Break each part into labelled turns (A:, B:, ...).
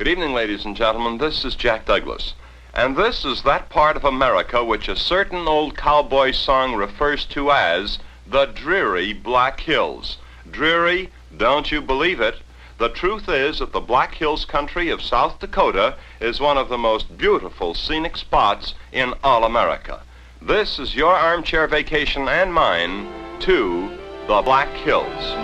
A: Good evening, ladies and gentlemen. This is Jack Douglas. And this is that part of America which a certain old cowboy song refers to as the dreary Black Hills. Dreary? Don't you believe it? The truth is that the Black Hills country of South Dakota is one of the most beautiful scenic spots in all America. This is your armchair vacation and mine to the Black Hills.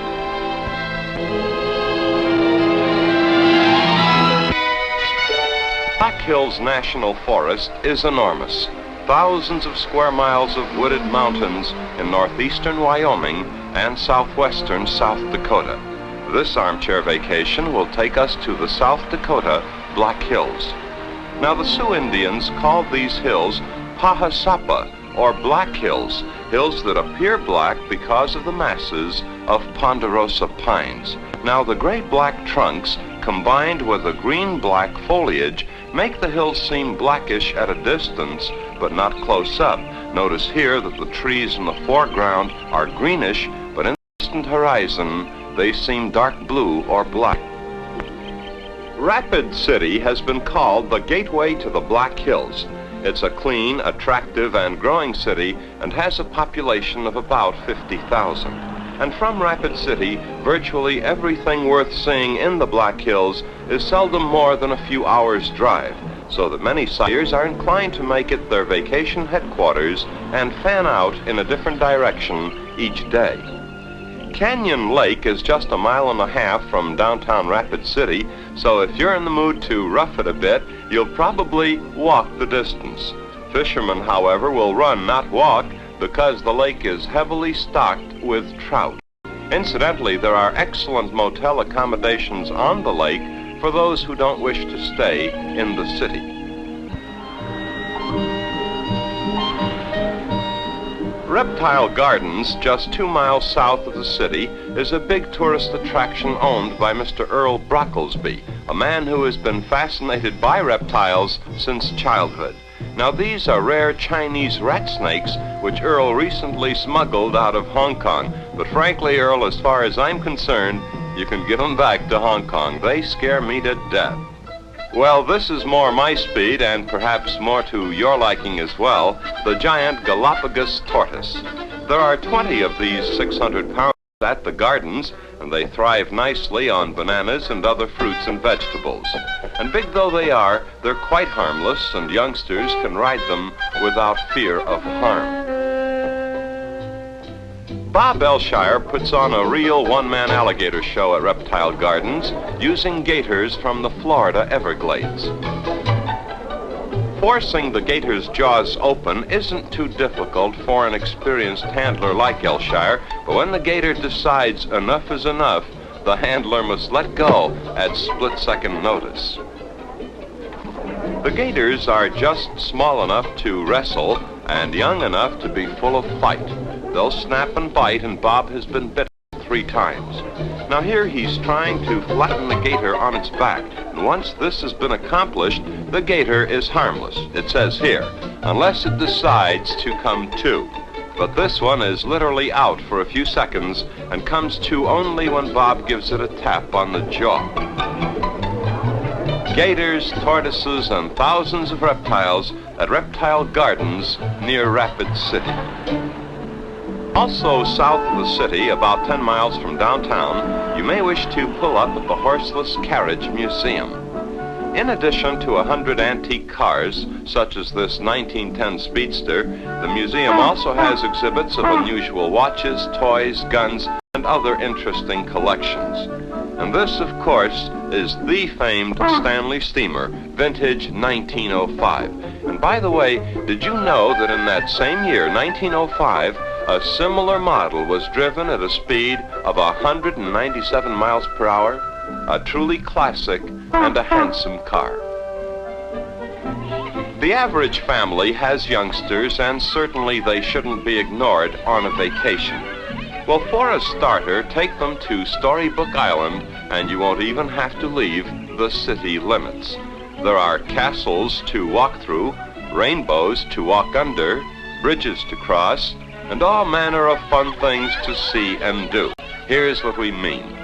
A: Black Hills National Forest is enormous. Thousands of square miles of wooded mountains in northeastern Wyoming and southwestern South Dakota. This armchair vacation will take us to the South Dakota Black Hills. Now, the Sioux Indians called these hills Pahasapa, or Black Hills, hills that appear black because of the masses of ponderosa pines. Now, the gray-black trunks combined with the green-black foliage make the hills seem blackish at a distance, but not close up. Notice here that the trees in the foreground are greenish, but in the distant horizon, they seem dark blue or black. Rapid City has been called the gateway to the Black Hills. It's a clean, attractive, and growing city and has a population of about 50,000. And from Rapid City, virtually everything worth seeing in the Black Hills is seldom more than a few hours' drive, so that many sightseers are inclined to make it their vacation headquarters and fan out in a different direction each day. Canyon Lake is just a mile and a half from downtown Rapid City, so if you're in the mood to rough it a bit, you'll probably walk the distance. Fishermen, however, will run, not walk, because the lake is heavily stocked with trout. Incidentally, there are excellent motel accommodations on the lake for those who don't wish to stay in the city. Reptile Gardens, just 2 miles south of the city, is a big tourist attraction owned by Mr. Earl Brocklesby, a man who has been fascinated by reptiles since childhood. Now, these are rare Chinese rat snakes, which Earl recently smuggled out of Hong Kong. But frankly, Earl, as far as I'm concerned, you can give them back to Hong Kong. They scare me to death. Well, this is more my speed, and perhaps more to your liking as well, the giant Galapagos tortoise. There are 20 of these 600 pounds at the gardens, and they thrive nicely on bananas and other fruits and vegetables. And big though they are, they're quite harmless, and youngsters can ride them without fear of harm. Bob Elshire puts on a real one-man alligator show at Reptile Gardens using gators from the Florida Everglades. Forcing the gator's jaws open isn't too difficult for an experienced handler like Elshire, but when the gator decides enough is enough, the handler must let go at split-second notice. The gators are just small enough to wrestle and young enough to be full of fight. They'll snap and bite, and Bob has been bitten 3 times. Now here he's trying to flatten the gator on its back, and once this has been accomplished, the gator is harmless, it says here, unless it decides to come to. But this one is literally out for a few seconds and comes to only when Bob gives it a tap on the jaw. Gators, tortoises, and thousands of reptiles at Reptile Gardens near Rapid City. Also south of the city, about 10 miles from downtown, you may wish to pull up at the Horseless Carriage Museum. In addition to 100 antique cars, such as this 1910 Speedster, the museum also has exhibits of unusual watches, toys, guns, and other interesting collections. And this, of course, is the famed Stanley Steamer, vintage 1905. And by the way, did you know that in that same year, 1905, a similar model was driven at a speed of 197 miles per hour? A truly classic and a handsome car. The average family has youngsters, and certainly they shouldn't be ignored on a vacation. Well, for a starter, take them to Storybook Island, and you won't even have to leave the city limits. There are castles to walk through, rainbows to walk under, bridges to cross, and all manner of fun things to see and do. Here's what we mean.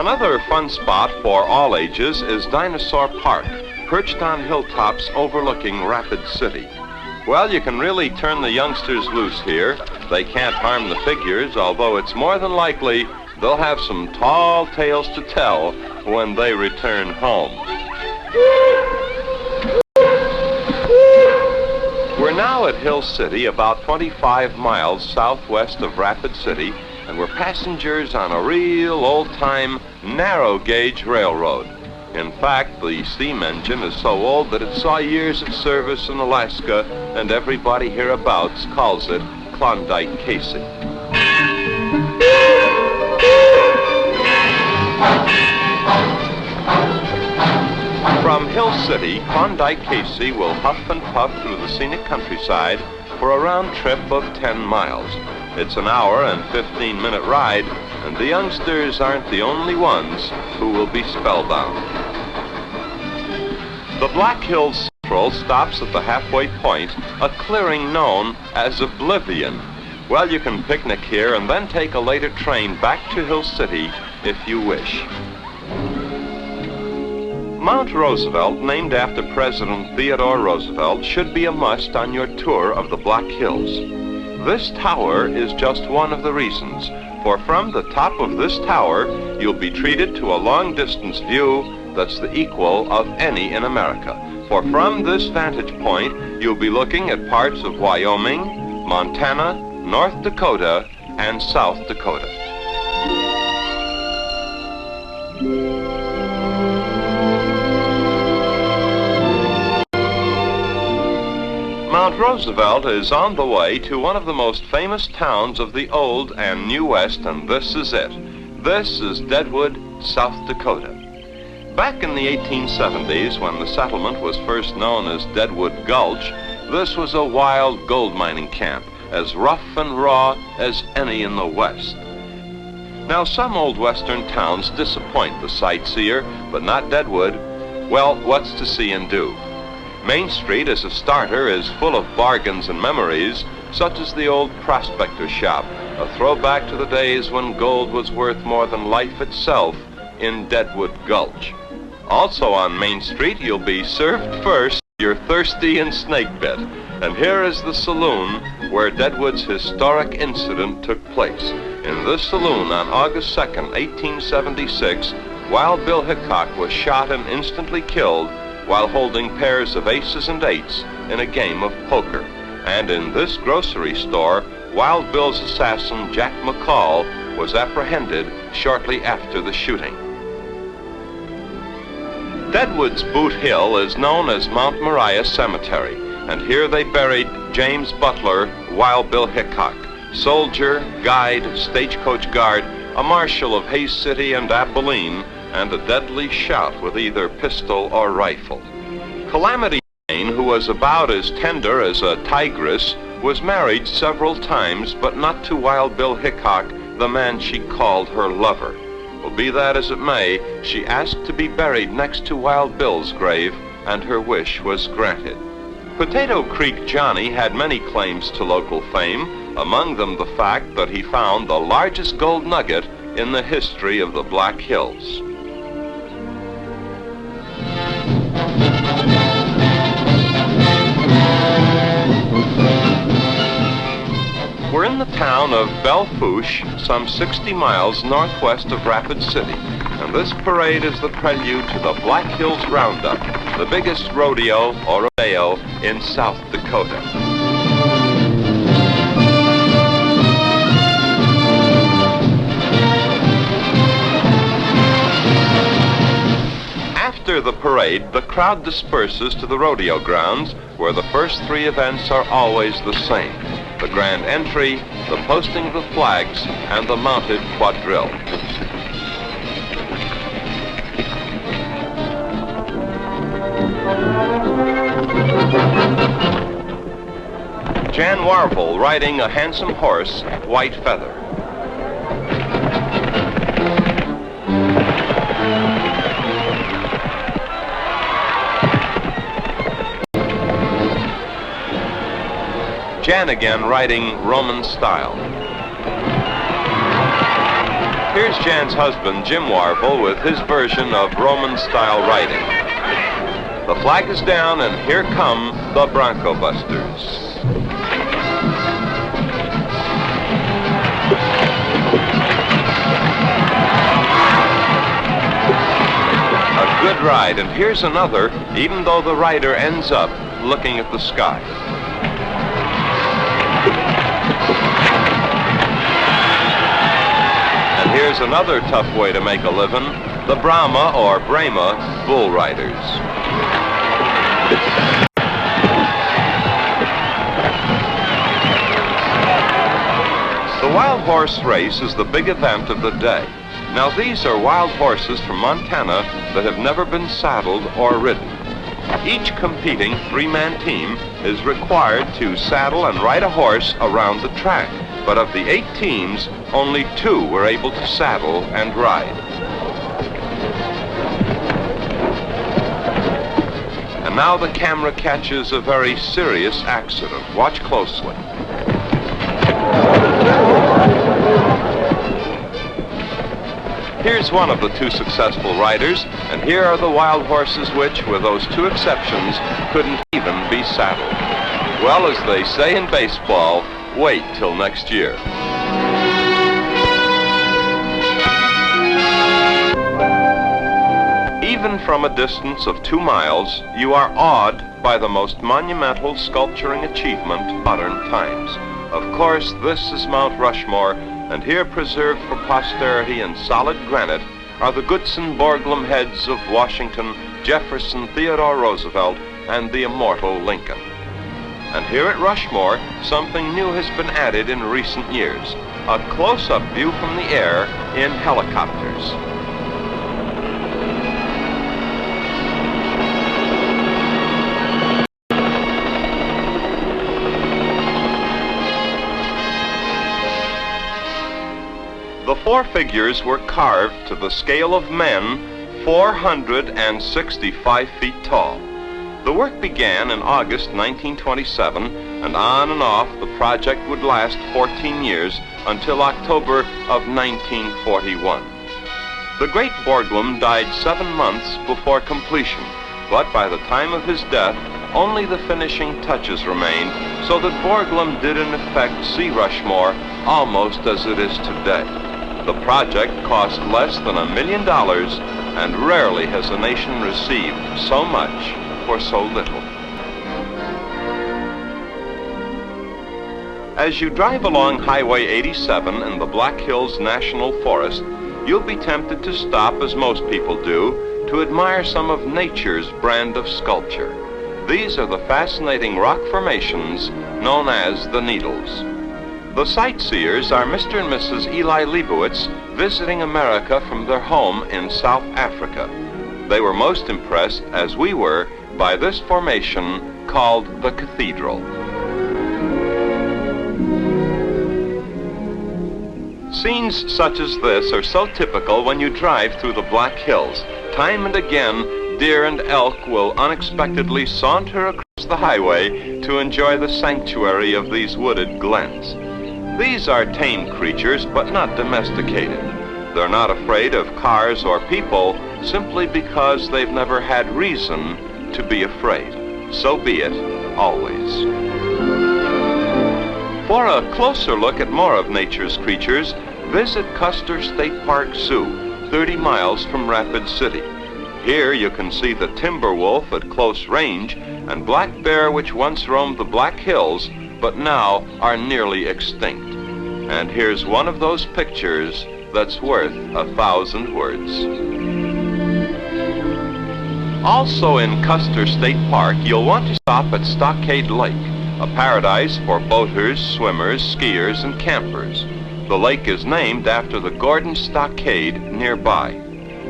A: Another fun spot for all ages is Dinosaur Park, perched on hilltops overlooking Rapid City. Well, you can really turn the youngsters loose here. They can't harm the figures, although it's more than likely they'll have some tall tales to tell when they return home. We're now at Hill City, about 25 miles southwest of Rapid City, and we're passengers on a real old-time narrow-gauge railroad. In fact, the steam engine is so old that it saw years of service in Alaska, and everybody hereabouts calls it Klondike Casey. From Hill City, Klondike Casey will huff and puff through the scenic countryside for a round trip of 10 miles. It's an hour and 15-minute ride, and the youngsters aren't the only ones who will be spellbound. The Black Hills Central stops at the halfway point, a clearing known as Oblivion. Well, you can picnic here and then take a later train back to Hill City if you wish. Mount Roosevelt, named after President Theodore Roosevelt, should be a must on your tour of the Black Hills. This tower is just one of the reasons, for from the top of this tower, you'll be treated to a long-distance view that's the equal of any in America. For from this vantage point, you'll be looking at parts of Wyoming, Montana, North Dakota, and South Dakota. Mount Roosevelt is on the way to one of the most famous towns of the Old and New West, and this is it. This is Deadwood, South Dakota. Back in the 1870s, when the settlement was first known as Deadwood Gulch, this was a wild gold mining camp, as rough and raw as any in the West. Now, some old western towns disappoint the sightseer, but not Deadwood. Well, what's to see and do? Main Street, as a starter, is full of bargains and memories, such as the old prospector shop, a throwback to the days when gold was worth more than life itself in Deadwood Gulch. Also on Main Street, you'll be served first you're thirsty and snake bit. And here is the saloon where Deadwood's historic incident took place. In this saloon on August 2nd, 1876, Wild Bill Hickok was shot and instantly killed while holding pairs of aces and eights in a game of poker. And in this grocery store, Wild Bill's assassin, Jack McCall, was apprehended shortly after the shooting. Deadwood's Boot Hill is known as Mount Moriah Cemetery, and here they buried James Butler, Wild Bill Hickok, soldier, guide, stagecoach guard, a marshal of Hays City and Abilene, and a deadly shot with either pistol or rifle. Calamity Jane, who was about as tender as a tigress, was married several times, but not to Wild Bill Hickok, the man she called her lover. Well, be that as it may, she asked to be buried next to Wild Bill's grave, and her wish was granted. Potato Creek Johnny had many claims to local fame, among them the fact that he found the largest gold nugget in the history of the Black Hills. We're in the town of Belle Fourche, some 60 miles northwest of Rapid City, and this parade is the prelude to the Black Hills Roundup, the biggest rodeo or rodeo in South Dakota. After the parade, the crowd disperses to the rodeo grounds, where the first three events are always the same: the grand entry, the posting of the flags, and the mounted quadrille. Jan Warble riding a handsome horse, White Feather. Jan again riding Roman style. Here's Jan's husband, Jim Warble, with his version of Roman-style riding. The flag is down, and here come the Bronco Busters. A good ride, and here's another, even though the rider ends up looking at the sky. And here's another tough way to make a living, the Brahma or Brahma bull riders. The wild horse race is the big event of the day. Now these are wild horses from Montana that have never been saddled or ridden. Each competing three-man team is required to saddle and ride a horse around the track. But of the 8 teams, only 2 were able to saddle and ride. And now the camera catches a very serious accident. Watch closely. Here's one of the 2 successful riders, and here are the wild horses which, with those 2 exceptions, couldn't even be saddled. Well, as they say in baseball, wait till next year. Even from a distance of 2 miles, you are awed by the most monumental sculpturing achievement of modern times. Of course, this is Mount Rushmore, and here preserved for posterity in solid granite are the Goodson Borglum heads of Washington, Jefferson, Theodore Roosevelt, and the immortal Lincoln. And here at Rushmore, something new has been added in recent years, a close-up view from the air in helicopters. The 4 figures were carved to the scale of men 465 feet tall. The work began in August 1927, and on and off the project would last 14 years until October of 1941. The great Borglum died 7 months before completion, but by the time of his death, only the finishing touches remained, so that Borglum did in effect see Rushmore almost as it is today. The project cost less than $1 million, and rarely has a nation received so much for so little. As you drive along Highway 87 in the Black Hills National Forest, you'll be tempted to stop, as most people do, to admire some of nature's brand of sculpture. These are the fascinating rock formations known as the Needles. The sightseers are Mr. and Mrs. Eli Leibowitz visiting America from their home in South Africa. They were most impressed, as we were, by this formation called the Cathedral. Scenes such as this are so typical when you drive through the Black Hills. Time and again, deer and elk will unexpectedly saunter across the highway to enjoy the sanctuary of these wooded glens. These are tame creatures, but not domesticated. They're not afraid of cars or people simply because they've never had reason to be afraid. So be it, always. For a closer look at more of nature's creatures, visit Custer State Park Zoo, 30 miles from Rapid City. Here you can see the timber wolf at close range and black bear, which once roamed the Black Hills but now are nearly extinct. And here's one of those pictures that's worth 1,000 words. Also in Custer State Park, you'll want to stop at Stockade Lake, a paradise for boaters, swimmers, skiers, and campers. The lake is named after the Gordon Stockade nearby.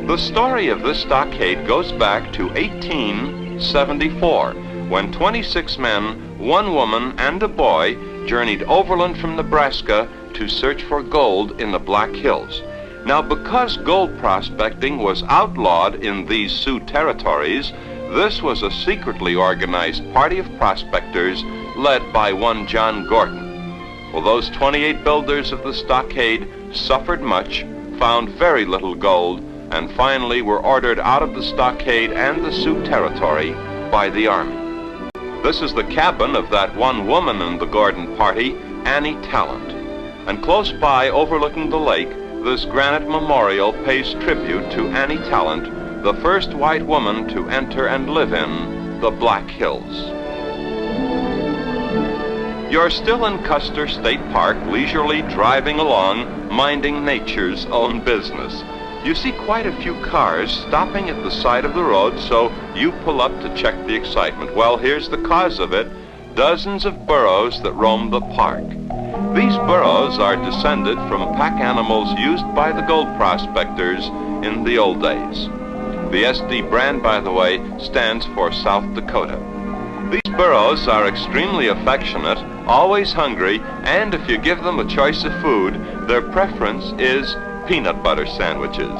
A: The story of this stockade goes back to 1874, when 26 men, 1 woman, and a boy journeyed overland from Nebraska to search for gold in the Black Hills. Now, because gold prospecting was outlawed in these Sioux territories, this was a secretly organized party of prospectors led by one John Gordon. Well, those 28 builders of the stockade suffered much, found very little gold, and finally were ordered out of the stockade and the Sioux territory by the Army. This is the cabin of that one woman in the Gordon party, Annie Talent. And close by, overlooking the lake, this granite memorial pays tribute to Annie Talent, the first white woman to enter and live in the Black Hills. You're still in Custer State Park, leisurely driving along, minding nature's own business. You see quite a few cars stopping at the side of the road, so you pull up to check the excitement. Well, here's the cause of it: dozens of burros that roam the park. These burros are descended from pack animals used by the gold prospectors in the old days. The SD brand, by the way, stands for South Dakota. These burros are extremely affectionate, always hungry, and if you give them a choice of food, their preference is peanut butter sandwiches.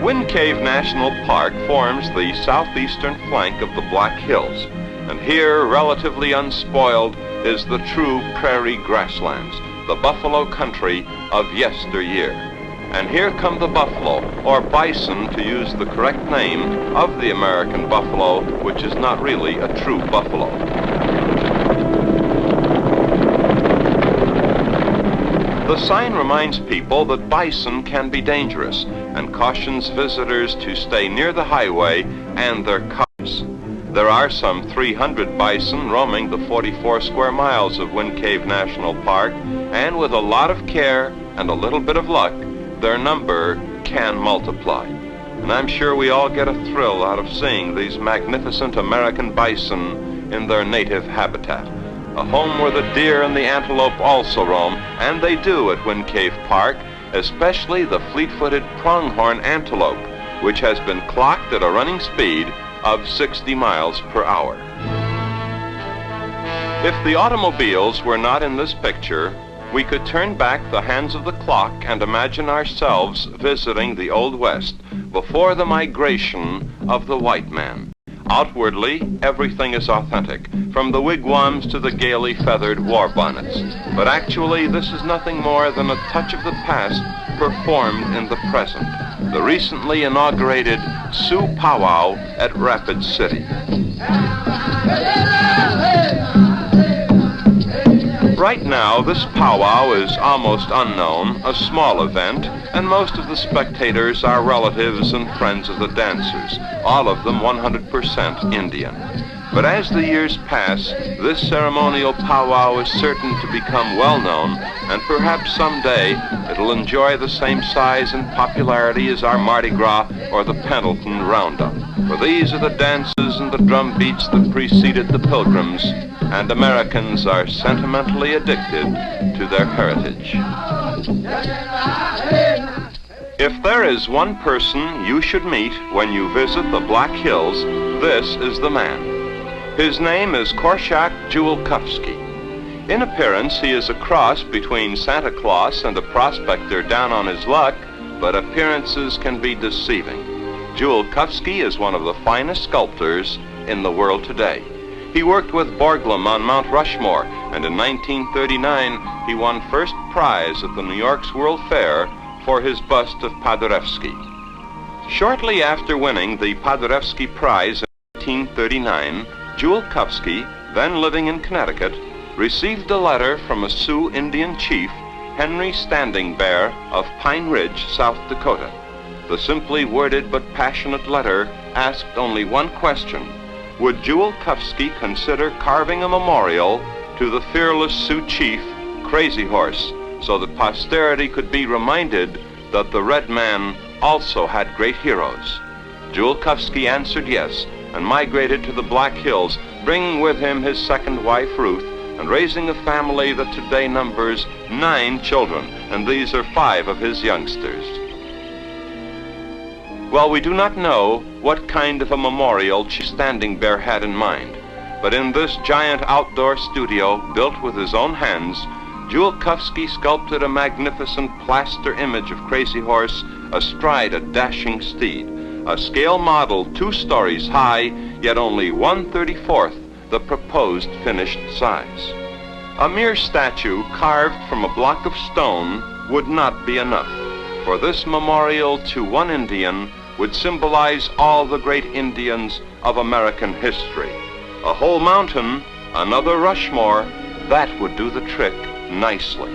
A: Wind Cave National Park forms the southeastern flank of the Black Hills, and here, relatively unspoiled, is the true prairie grasslands, the buffalo country of yesteryear. And here come the buffalo, or bison to use the correct name of the American buffalo, which is not really a true buffalo. The sign reminds people that bison can be dangerous and cautions visitors to stay near the highway and their cubs. There are some 300 bison roaming the 44 square miles of Wind Cave National Park, and with a lot of care and a little bit of luck, their number can multiply. And I'm sure we all get a thrill out of seeing these magnificent American bison in their native habitat. A home where the deer and the antelope also roam, and they do at Wind Cave Park, especially the fleet-footed pronghorn antelope, which has been clocked at a running speed of 60 miles per hour. If the automobiles were not in this picture, we could turn back the hands of the clock and imagine ourselves visiting the Old West before the migration of the white man. Outwardly, everything is authentic, from the wigwams to the gaily feathered war bonnets. But actually, this is nothing more than a touch of the past performed in the present. The recently inaugurated Sioux Powwow at Rapid City. Right now, this powwow is almost unknown, a small event, and most of the spectators are relatives and friends of the dancers, all of them 100% Indian. But as the years pass, this ceremonial powwow is certain to become well known, and perhaps someday it'll enjoy the same size and popularity as our Mardi Gras or the Pendleton Roundup. For these are the dances and the drum beats that preceded the Pilgrims, and Americans are sentimentally addicted to their heritage. If there is one person you should meet when you visit the Black Hills, this is the man. His name is Korshak Julkovsky. In appearance, he is a cross between Santa Claus and a prospector down on his luck, but appearances can be deceiving. Julkovsky is one of the finest sculptors in the world today. He worked with Borglum on Mount Rushmore, and in 1939 he won first prize at the New York's World Fair for his bust of Paderewski. Shortly after winning the Paderewski Prize in 1939, Julkovsky, then living in Connecticut, received a letter from a Sioux Indian chief, Henry Standing Bear of Pine Ridge, South Dakota. The simply worded but passionate letter asked only one question: would Julkovsky consider carving a memorial to the fearless Sioux chief, Crazy Horse, so that posterity could be reminded that the red man also had great heroes? Julkovsky answered yes, and migrated to the Black Hills, bringing with him his second wife, Ruth, and raising a family that today numbers 9 children, and these are 5 of his youngsters. Well, we do not know what kind of a memorial Chief Standing Bear had in mind, but in this giant outdoor studio, built with his own hands, Julkovsky sculpted a magnificent plaster image of Crazy Horse astride a dashing steed, a scale model 2 stories high, yet only 1/34 the proposed finished size. A mere statue carved from a block of stone would not be enough, for this memorial to one Indian would symbolize all the great Indians of American history. A whole mountain, another Rushmore, that would do the trick nicely.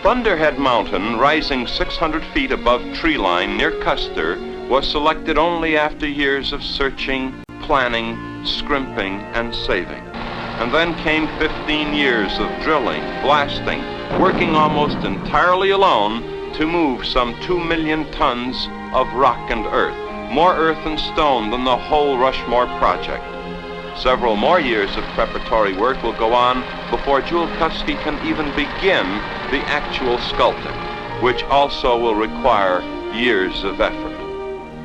A: Thunderhead Mountain, rising 600 feet above tree line near Custer, was selected only after years of searching, planning, scrimping, and saving. And then came 15 years of drilling, blasting, working almost entirely alone to move some 2 million tons of rock and earth, more earth and stone than the whole Rushmore project. Several more years of preparatory work will go on before Julkowski can even begin the actual sculpting, which also will require years of effort.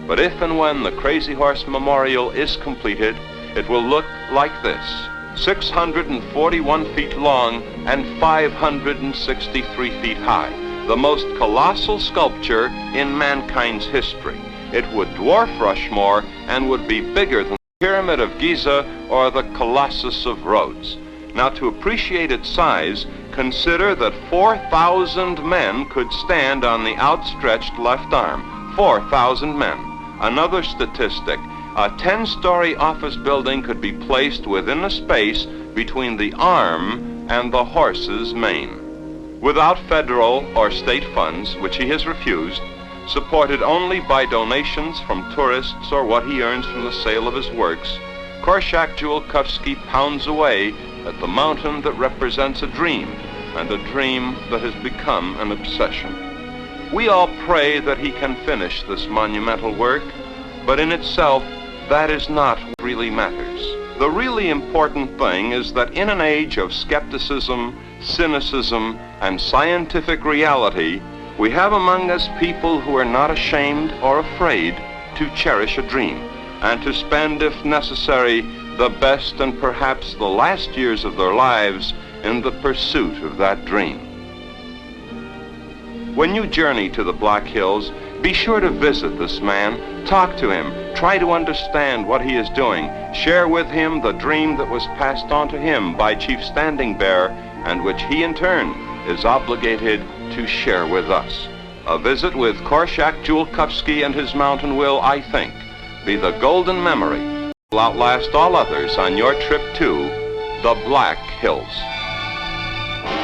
A: But if and when the Crazy Horse Memorial is completed, it will look like this: 641 feet long and 563 feet high, the most colossal sculpture in mankind's history. It would dwarf Rushmore and would be bigger than the Pyramid of Giza or the Colossus of Rhodes. Now, to appreciate its size, consider that 4,000 men could stand on the outstretched left arm. 4,000 men. Another statistic: a 10-story office building could be placed within the space between the arm and the horse's mane. Without federal or state funds, which he has refused, supported only by donations from tourists or what he earns from the sale of his works, Korshak Julkowski pounds away at the mountain that represents a dream, and a dream that has become an obsession. We all pray that he can finish this monumental work, but in itself, that is not what really matters. The really important thing is that in an age of skepticism, cynicism, and scientific reality, we have among us people who are not ashamed or afraid to cherish a dream, and to spend, if necessary, the best and perhaps the last years of their lives in the pursuit of that dream. When you journey to the Black Hills, be sure to visit this man, talk to him, try to understand what he is doing, share with him the dream that was passed on to him by Chief Standing Bear, and which he in turn is obligated to share with us. A visit with Korshak Julkowski and his mountain will, I think, be the golden memory that will outlast all others on your trip to the Black Hills.